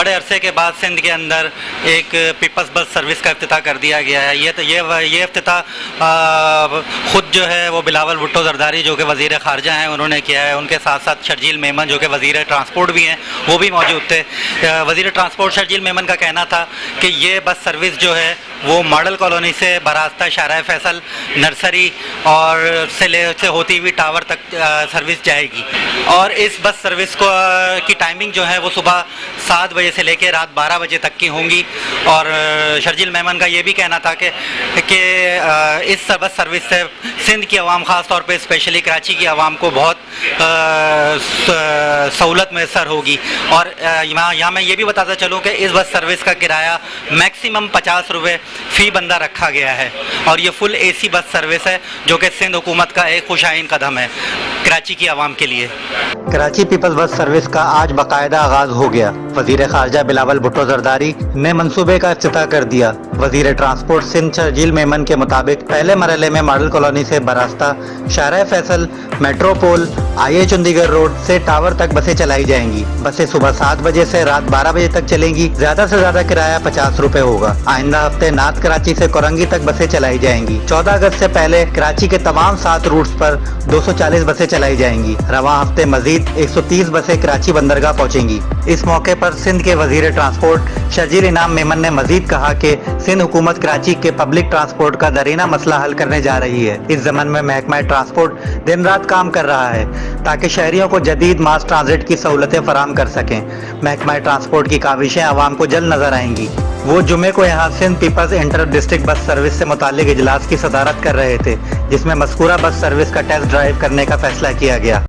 बड़े अरसे के बाद सिंध के अंदर एक पीपल्स बस सर्विस का इफ्तिताह कर दिया गया है। ये इफ्तिताह ख़ुद जो है वो बिलावल भुट्टो जरदारी जो कि वज़ीर ख़ारजा हैं उन्होंने किया है। उनके साथ साथ शर्जील मेमन जो कि वज़ीर ट्रांसपोर्ट भी हैं वो भी मौजूद थे। वज़ीर ट्रांसपोर्ट शर्जील मेमन का कहना था कि ये बस सर्विस जो है वो मॉडल कॉलोनी से बरास्ता शाहराह फैसल नर्सरी और से होती हुई टावर तक सर्विस जाएगी। और इस बस सर्विस की टाइमिंग जो है वो सुबह 7 बजे से लेकर रात 12 बजे तक की होंगी। और शर्जील मेमन का ये भी कहना था कि इस बस सर्विस से सिंध की आवाम ख़ास तौर पे स्पेशली कराची की आवाम को बहुत सहूलत मैसर होगी। और यहाँ मैं ये भी बताता चलूँ कि इस बस सर्विस का किराया मैक्सिमम 50 रुपये फ़ी बंदा रखा गया है और ये फुल AC बस सर्विस है जो कि सिंध हुकूमत का एक खुशाइन कदम है कराची की आवाम के लिए। कराची पीपल्स बस सर्विस का आज बाकायदा आगाज हो गया। वज़ीर ख़ारजा बिलावल भुट्टो जरदारी ने मंसूबे का इफ्तिताह कर दिया। वज़ीर ट्रांसपोर्ट सिंध शर्जील मेमन के मुताबिक पहले मरहले में मॉडल कॉलोनी से बरास्ता शाहराह Faisal metropole IH Chandigarh road से टावर तक बसें चलाई जाएंगी। बसें सुबह 7 बजे से रात 12 बजे तक चलेंगी। ज्यादा से ज्यादा किराया 50 रुपए होगा। आइंदा हफ्ते नात कराची से कोरंगी तक बसें चलाई जाएंगी। 14 अगस्त से पहले कराची के तमाम 7 रूट्स पर 240 बसें चलाई जाएंगी। रवां हफ्ते मजीद 130 बसें कराची बंदरगाह पहुँचेंगी। इस मौके पर सिंध के वज़ीर ट्रांसपोर्ट शर्जील इनाम मेमन ने मजीद कहा कि सिंध हुकूमत कराची के पब्लिक ट्रांसपोर्ट का दरीना मसला हल करने जा रही है। इस ज़मन में महकमा ट्रांसपोर्ट दिन रात काम कर रहा है ताकि शहरियों को जदीद मास ट्रांजिट की सहूलतें फराहम कर सकें। महकमा ट्रांसपोर्ट की काविशें आवाम को जल्द नजर आएंगी। वो जुमे को यहाँ Sindh peoples inter district bus service से मुतालिक इजलास की सदारत कर रहे थे जिसमें मज़कूरा बस सर्विस का टेस्ट ड्राइव करने का फैसला किया गया।